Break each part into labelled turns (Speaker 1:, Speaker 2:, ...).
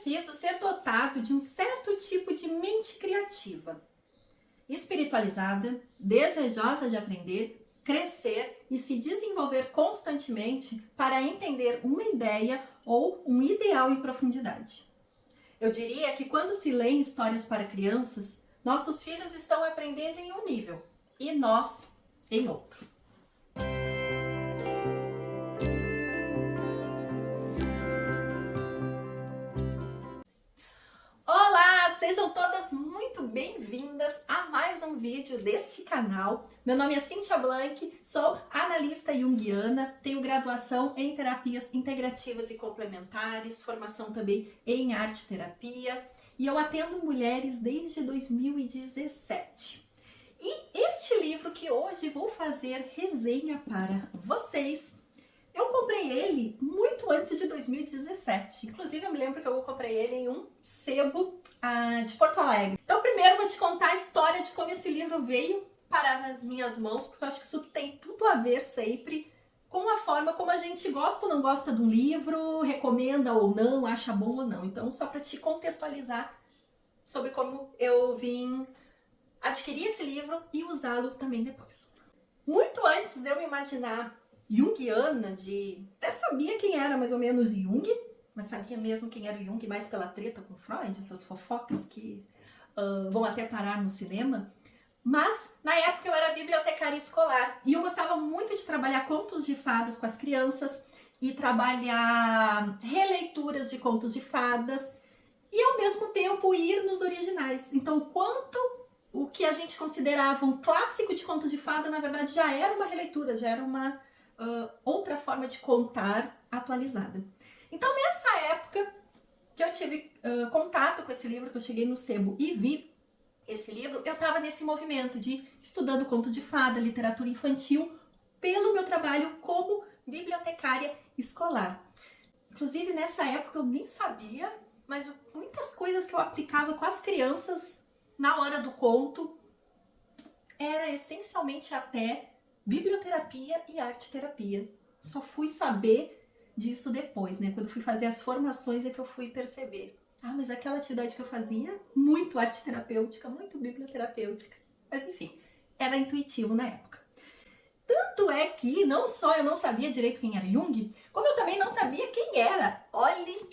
Speaker 1: preciso ser dotado de um certo tipo de mente criativa, espiritualizada, desejosa de aprender, crescer e se desenvolver constantemente para entender uma ideia ou um ideal em profundidade. Eu diria que quando se lêem histórias para crianças, nossos filhos estão aprendendo em um nível e nós em outro. Olá, sejam todas muito bem-vindas a mais um vídeo deste canal. Meu nome é Cíntia Blanc, sou analista junguiana, tenho graduação em terapias integrativas e complementares, formação também em arte-terapia e eu atendo mulheres desde 2017. E este livro que hoje vou fazer resenha para vocês, eu comprei ele muito antes de 2017. Inclusive, eu me lembro que eu comprei ele em um sebo de Porto Alegre. Então, primeiro eu vou te contar a história de como esse livro veio parar nas minhas mãos, porque eu acho que isso tem tudo a ver sempre com a forma como a gente gosta ou não gosta de um livro, recomenda ou não, acha bom ou não. Então, só para te contextualizar sobre como eu vim adquirir esse livro e usá-lo também depois. Muito antes de eu me imaginar junguiana, até sabia quem era mais ou menos Jung, mas sabia mesmo quem era o Jung mais pela treta com Freud, essas fofocas que vão até parar no cinema. Mas na época eu era bibliotecária escolar e eu gostava muito de trabalhar contos de fadas com as crianças e trabalhar releituras de contos de fadas e ao mesmo tempo ir nos originais. Então, quanto o que a gente considerava um clássico de contos de fada, na verdade já era uma releitura, já era uma outra forma de contar atualizada. Então, nessa época que eu tive contato com esse livro, que eu cheguei no sebo e vi esse livro, eu estava nesse movimento de estudando conto de fada, literatura infantil, pelo meu trabalho como bibliotecária escolar. Inclusive, nessa época eu nem sabia, mas muitas coisas que eu aplicava com as crianças na hora do conto era essencialmente até biblioterapia e arte-terapia. Só fui saber disso depois, né? Quando fui fazer as formações é que eu fui perceber. Mas aquela atividade que eu fazia, muito arte-terapêutica, muito biblioterapêutica. Mas enfim, era intuitivo na época. Tanto é que não só eu não sabia direito quem era Jung, como eu também não sabia quem era. Olhe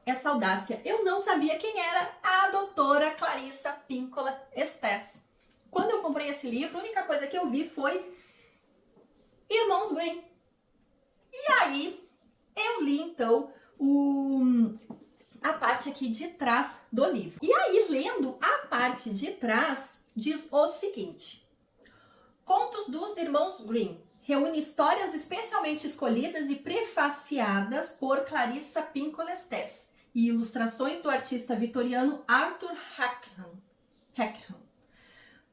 Speaker 1: essa audácia. Eu não sabia quem era a doutora Clarissa Pinkola Estés. Quando eu comprei esse livro, a única coisa que eu vi foi Irmãos Grimm. E aí, eu li então a parte aqui de trás do livro. E aí, lendo a parte de trás, diz o seguinte: Contos dos Irmãos Grimm reúne histórias especialmente escolhidas e prefaciadas por Clarissa Pinkola Estés e ilustrações do artista vitoriano Arthur Rackham,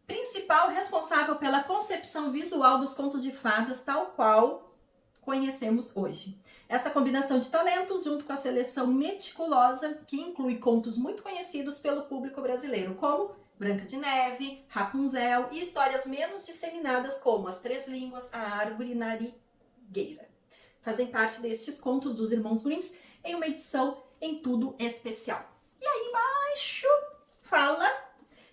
Speaker 1: principal responsável pela concepção visual dos contos de fadas, tal qual conhecemos hoje. Essa combinação de talentos, junto com a seleção meticulosa, que inclui contos muito conhecidos pelo público brasileiro, como Branca de Neve, Rapunzel e histórias menos disseminadas, como As Três Línguas, A Árvore Narigueira, fazem parte destes contos dos Irmãos Grimm em uma edição em tudo especial. E aí embaixo fala: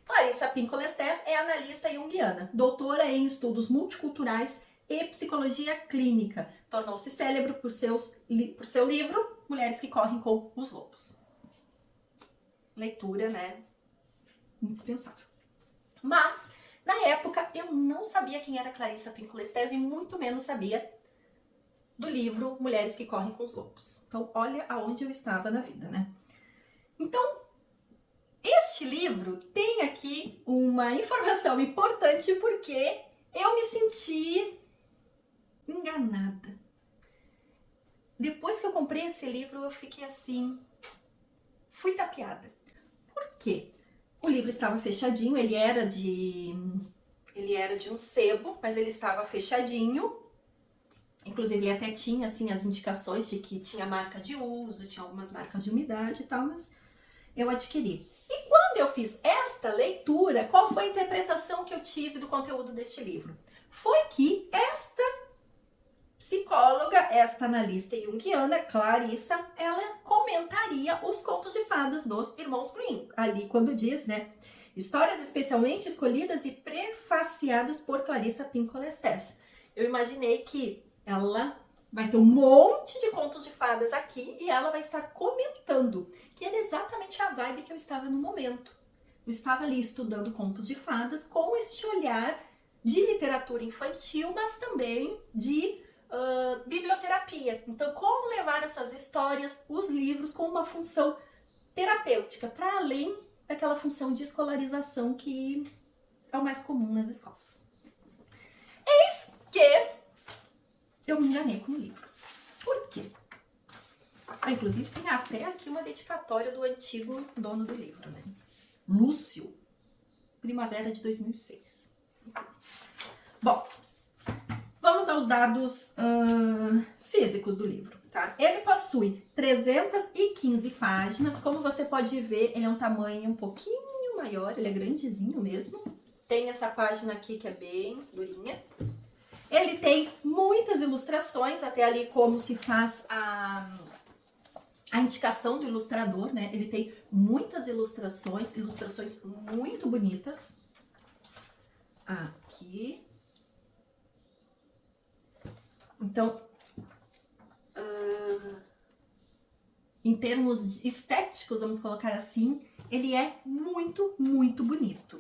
Speaker 1: Clarissa Pinkola Estés é analista junguiana, doutora em estudos multiculturais e psicologia clínica. Tornou-se célebre por seu livro Mulheres que Correm com os Lobos. Leitura, né? Indispensável. Mas, na época, eu não sabia quem era Clarissa Pinkola Estés e muito menos sabia do livro Mulheres que Correm com os Lobos. Então, olha aonde eu estava na vida, né? Então, este livro tem aqui uma informação importante porque eu me senti enganada. Depois que eu comprei esse livro, eu fiquei assim, fui tapeada. Por quê? O livro estava fechadinho, ele era de um sebo, mas ele estava fechadinho. Inclusive, ele até tinha assim as indicações de que tinha marca de uso, tinha algumas marcas de umidade e tal, mas eu adquiri. E quando eu fiz esta leitura, qual foi a interpretação que eu tive do conteúdo deste livro? Foi que esta psicóloga, esta analista junguiana, Clarissa, ela comentaria os contos de fadas dos irmãos Grimm. Ali quando diz, né? Histórias especialmente escolhidas e prefaciadas por Clarissa Pinkola Estés. Eu imaginei que ela vai ter um monte de contos de fadas aqui e ela vai estar comentando, que era exatamente a vibe que eu estava no momento. Eu estava ali estudando contos de fadas com este olhar de literatura infantil, mas também de biblioterapia. Então, como levar essas histórias, os livros, com uma função terapêutica, para além daquela função de escolarização que é o mais comum nas escolas. Eis que eu me enganei com o livro. Por quê? Inclusive, tem até aqui uma dedicatória do antigo dono do livro, né? Lúcio, primavera de 2006. Bom, vamos aos dados físicos do livro, tá? Ele possui 315 páginas. Como você pode ver, ele é um tamanho um pouquinho maior, ele é grandezinho mesmo. Tem essa página aqui que é bem durinha. Ele tem muitas ilustrações, até ali como se faz a indicação do ilustrador, né? Ele tem muitas ilustrações muito bonitas. Aqui. Então, em termos estéticos, vamos colocar assim, ele é muito, muito bonito.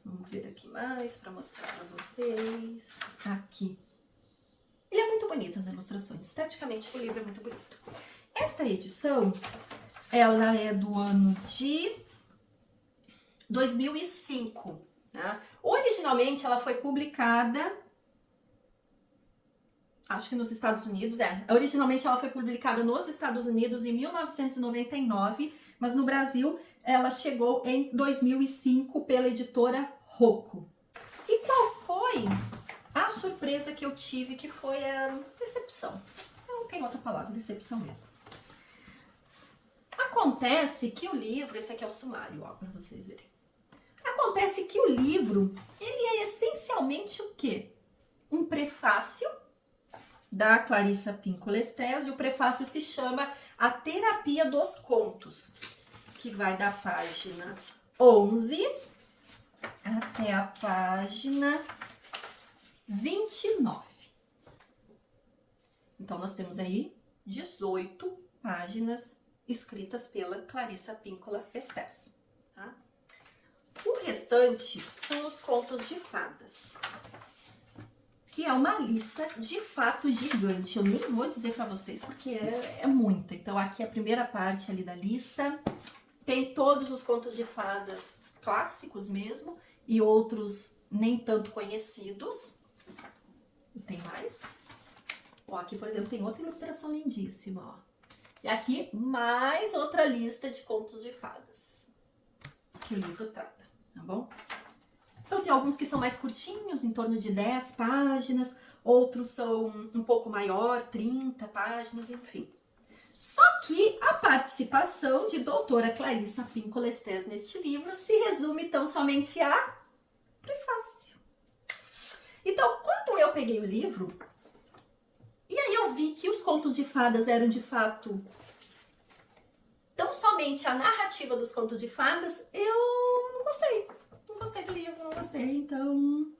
Speaker 1: Vamos ver aqui mais para mostrar para vocês. Aqui. Ele é muito bonito, as ilustrações. Esteticamente, o livro é muito bonito. Esta edição, ela é do ano de 2005. Né? Originalmente, ela foi publicada, acho que nos Estados Unidos, Originalmente, ela foi publicada nos Estados Unidos em 1999, mas no Brasil, ela chegou em 2005 pela editora Rocco. E qual foi a surpresa que eu tive, que foi a decepção? Não tem outra palavra, decepção mesmo. Acontece que o livro, esse aqui é o sumário, ó, para vocês verem. Acontece que o livro, ele é essencialmente o quê? Um prefácio da Clarissa Pinkola Estés, e o prefácio se chama A Terapia dos Contos, que vai da página 11 até a página 29. Então, nós temos aí 18 páginas escritas pela Clarissa Pinkola Estés. Tá? O restante são os contos de fadas, que é uma lista de fato gigante. Eu nem vou dizer para vocês porque é muita. Então, aqui a primeira parte ali da lista tem todos os contos de fadas clássicos mesmo e outros nem tanto conhecidos. E tem mais. Ó, aqui, por exemplo, tem outra ilustração lindíssima, ó. E aqui, mais outra lista de contos de fadas que o livro trata, tá bom? Então, tem alguns que são mais curtinhos, em torno de 10 páginas. Outros são um pouco maior, 30 páginas, enfim. Só que a participação de doutora Clarissa Pinkola Estés neste livro se resume tão somente a prefácio. Então, quando eu peguei o livro, e aí eu vi que os contos de fadas eram de fato tão somente a narrativa dos contos de fadas, eu não gostei. Não gostei do livro, não gostei. Então,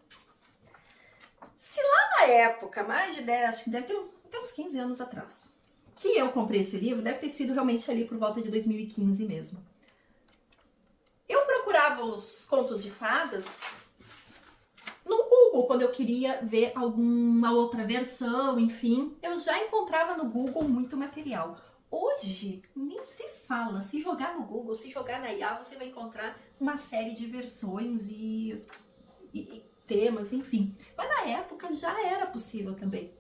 Speaker 1: se lá na época, mais de 10, acho que deve ter uns 15 anos atrás, que eu comprei esse livro, deve ter sido realmente ali por volta de 2015 mesmo. Eu procurava os contos de fadas no Google, quando eu queria ver alguma outra versão, enfim. Eu já encontrava no Google muito material. Hoje, nem se fala. Se jogar no Google, se jogar na IA, você vai encontrar uma série de versões e temas, enfim. Mas na época já era possível também.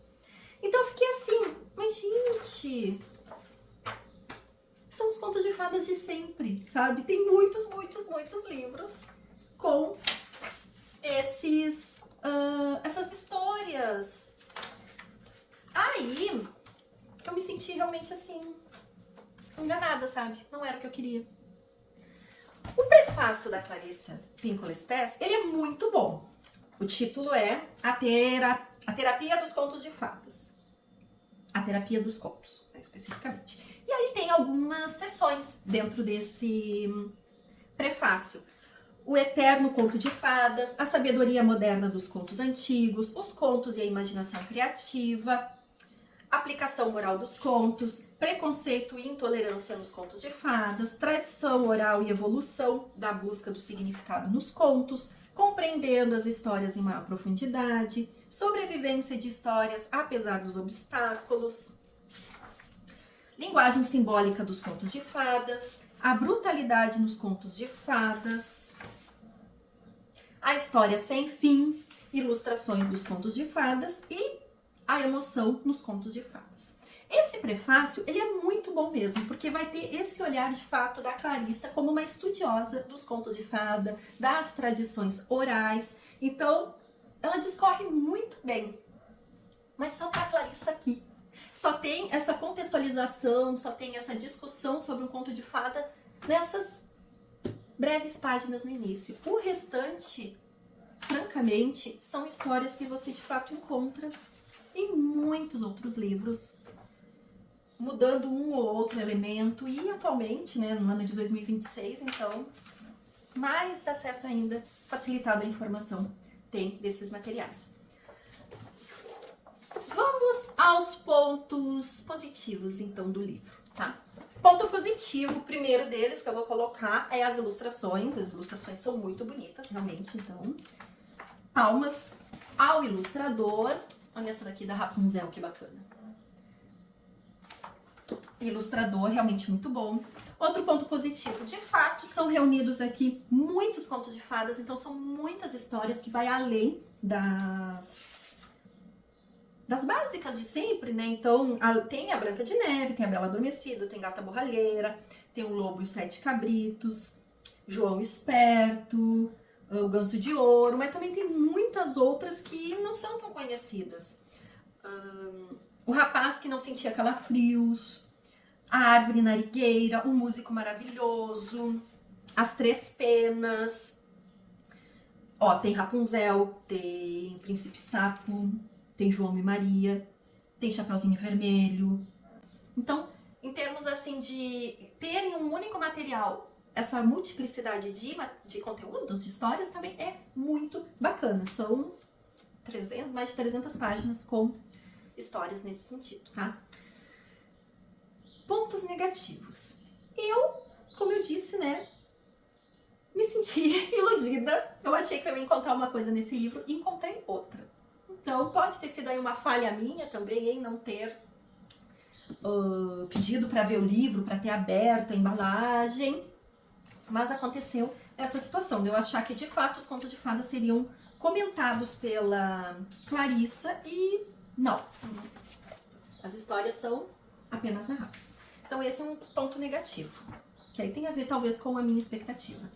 Speaker 1: Então eu fiquei assim, mas gente, são os contos de fadas de sempre, sabe? Tem muitos, muitos, muitos livros com essas histórias. Aí eu me senti realmente assim, enganada, sabe? Não era o que eu queria. O prefácio da Clarissa Pinkola Estés, ele é muito bom. O título é A Terapia dos Contos de Fadas. A terapia dos contos, especificamente. E aí tem algumas sessões dentro desse prefácio. O eterno conto de fadas, a sabedoria moderna dos contos antigos, os contos e a imaginação criativa, aplicação moral dos contos, preconceito e intolerância nos contos de fadas, tradição oral e evolução da busca do significado nos contos, compreendendo as histórias em maior profundidade, sobrevivência de histórias apesar dos obstáculos, linguagem simbólica dos contos de fadas, a brutalidade nos contos de fadas, a história sem fim, ilustrações dos contos de fadas e a emoção nos contos de fadas. Esse prefácio, ele é muito bom mesmo, porque vai ter esse olhar de fato da Clarissa como uma estudiosa dos contos de fada, das tradições orais. Então, ela discorre muito bem, mas só para a Clarissa aqui. Só tem essa contextualização, só tem essa discussão sobre um conto de fada nessas breves páginas no início. O restante, francamente, são histórias que você de fato encontra em muitos outros livros, mudando um ou outro elemento, e atualmente, né, no ano de 2026, então, mais acesso ainda, facilitado a informação tem desses materiais. Vamos aos pontos positivos, então, do livro, tá? Ponto positivo, o primeiro deles que eu vou colocar é as ilustrações. As ilustrações são muito bonitas, realmente, então, palmas ao ilustrador. Olha essa daqui da Rapunzel, que bacana. Ilustrador realmente muito bom. Outro ponto positivo, de fato, são reunidos aqui muitos contos de fadas, então são muitas histórias que vai além das básicas de sempre, né? Então, tem a Branca de Neve, tem a Bela Adormecida, tem Gata Borralheira, tem o Lobo e os Sete Cabritos, João Esperto, o Ganso de Ouro, mas também tem muitas outras que não são tão conhecidas. O Rapaz que Não Sentia Calafrios, A Árvore Narigueira, O Músico Maravilhoso, As Três Penas, tem Rapunzel, tem Príncipe Sapo, tem João e Maria, tem Chapeuzinho Vermelho. Então, em termos assim de terem um único material, essa multiplicidade de conteúdos, de histórias, também é muito bacana. São mais de 300 páginas com histórias nesse sentido, tá? Pontos negativos. Como eu disse, né, me senti iludida. Eu achei que eu ia encontrar uma coisa nesse livro e encontrei outra. Então, pode ter sido aí uma falha minha também em não ter pedido para ver o livro, para ter aberto a embalagem. Mas aconteceu essa situação de eu achar que, de fato, os contos de fadas seriam comentados pela Clarissa e não. As histórias são apenas narradas. Então, esse é um ponto negativo, que aí tem a ver, talvez, com a minha expectativa.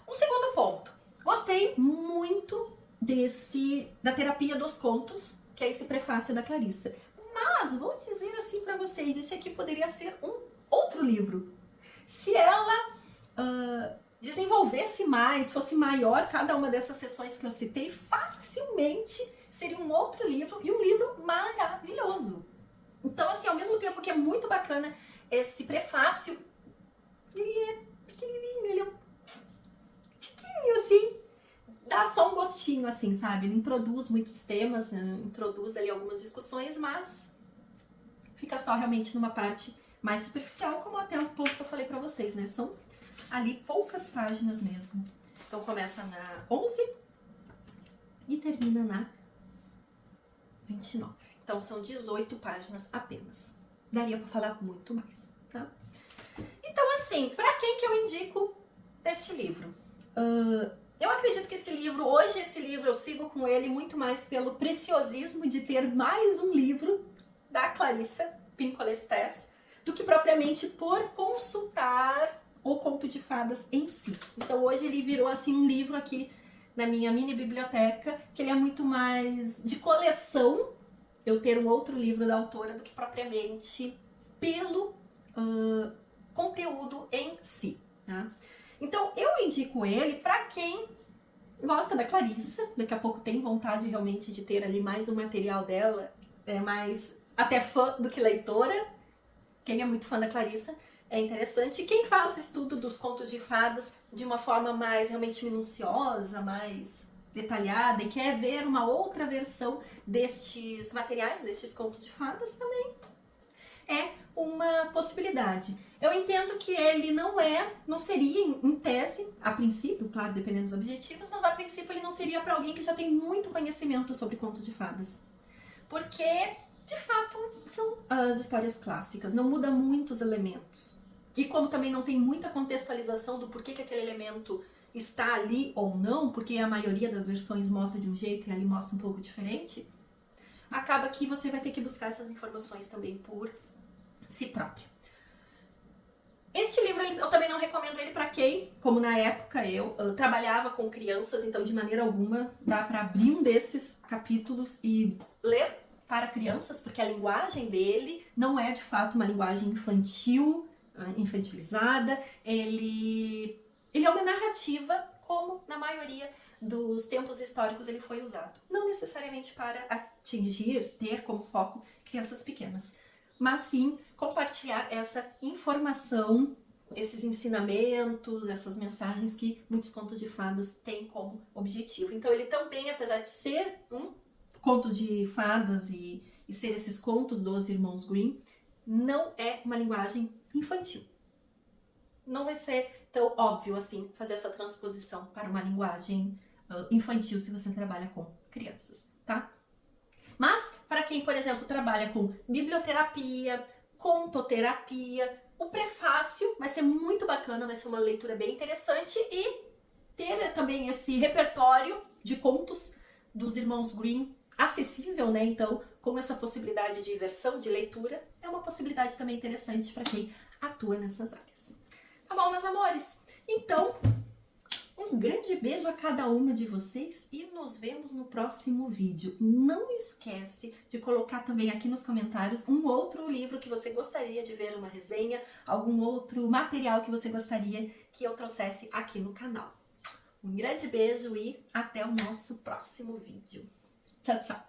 Speaker 1: Um segundo ponto. Gostei muito da terapia dos contos, que é esse prefácio da Clarissa. Mas, vou dizer assim para vocês, esse aqui poderia ser um outro livro. Se ela desenvolvesse mais, fosse maior cada uma dessas sessões que eu citei, facilmente seria um outro livro e um livro maravilhoso. Então, assim, ao mesmo tempo que é muito bacana esse prefácio, ele é pequenininho, ele é um tiquinho, assim, dá só um gostinho, assim, sabe? Ele introduz muitos temas, introduz ali algumas discussões, mas fica só realmente numa parte mais superficial, como até o ponto que eu falei pra vocês, né? São ali poucas páginas mesmo. Então começa na 11 e termina na 29. Então são 18 páginas apenas. Daria pra falar muito mais, tá? Então assim, pra quem que eu indico este livro? Eu acredito que esse livro eu sigo com ele muito mais pelo preciosismo de ter mais um livro da Clarissa Pinkola Estés do que propriamente por consultar o conto de fadas em si. Então hoje ele virou assim um livro aqui na minha mini biblioteca, que ele é muito mais de coleção, eu ter um outro livro da autora do que propriamente pelo conteúdo em si, tá? Então eu indico ele para quem gosta da Clarissa, daqui a pouco tem vontade realmente de ter ali mais um material dela, mais até fã do que leitora. Quem é muito fã da Clarissa é interessante. E quem faz o estudo dos contos de fadas de uma forma mais realmente minuciosa, mais detalhada e quer ver uma outra versão destes materiais, destes contos de fadas, também é uma possibilidade. Eu entendo que ele não seria em tese, a princípio, claro, dependendo dos objetivos, mas a princípio ele não seria para alguém que já tem muito conhecimento sobre contos de fadas. Porque, de fato, são as histórias clássicas, não muda muitos elementos. E como também não tem muita contextualização do porquê que aquele elemento está ali ou não, porque a maioria das versões mostra de um jeito e ali mostra um pouco diferente, acaba que você vai ter que buscar essas informações também por si próprio. Este livro eu também não recomendo ele para quem, como na época eu trabalhava com crianças, então de maneira alguma dá para abrir um desses capítulos e ler para crianças, porque a linguagem dele não é de fato uma linguagem infantil, infantilizada, ele é uma narrativa como na maioria dos tempos históricos ele foi usado. Não necessariamente para atingir, ter como foco crianças pequenas, mas sim compartilhar essa informação, esses ensinamentos, essas mensagens que muitos contos de fadas têm como objetivo. Então ele também, apesar de ser um conto de fadas e ser esses contos dos irmãos Grimm, não é uma linguagem infantil. Não vai ser tão óbvio assim fazer essa transposição para uma linguagem infantil se você trabalha com crianças, tá? Mas, para quem, por exemplo, trabalha com biblioterapia, contoterapia, o prefácio vai ser muito bacana, vai ser uma leitura bem interessante e ter também esse repertório de contos dos irmãos Grimm acessível, né? Então, com essa possibilidade de versão, de leitura, é uma possibilidade também interessante para quem atua nessas áreas. Tá bom, meus amores? Então, um grande beijo a cada uma de vocês e nos vemos no próximo vídeo. Não esquece de colocar também aqui nos comentários um outro livro que você gostaria de ver uma resenha, algum outro material que você gostaria que eu trouxesse aqui no canal. Um grande beijo e até o nosso próximo vídeo. Tchau, tchau!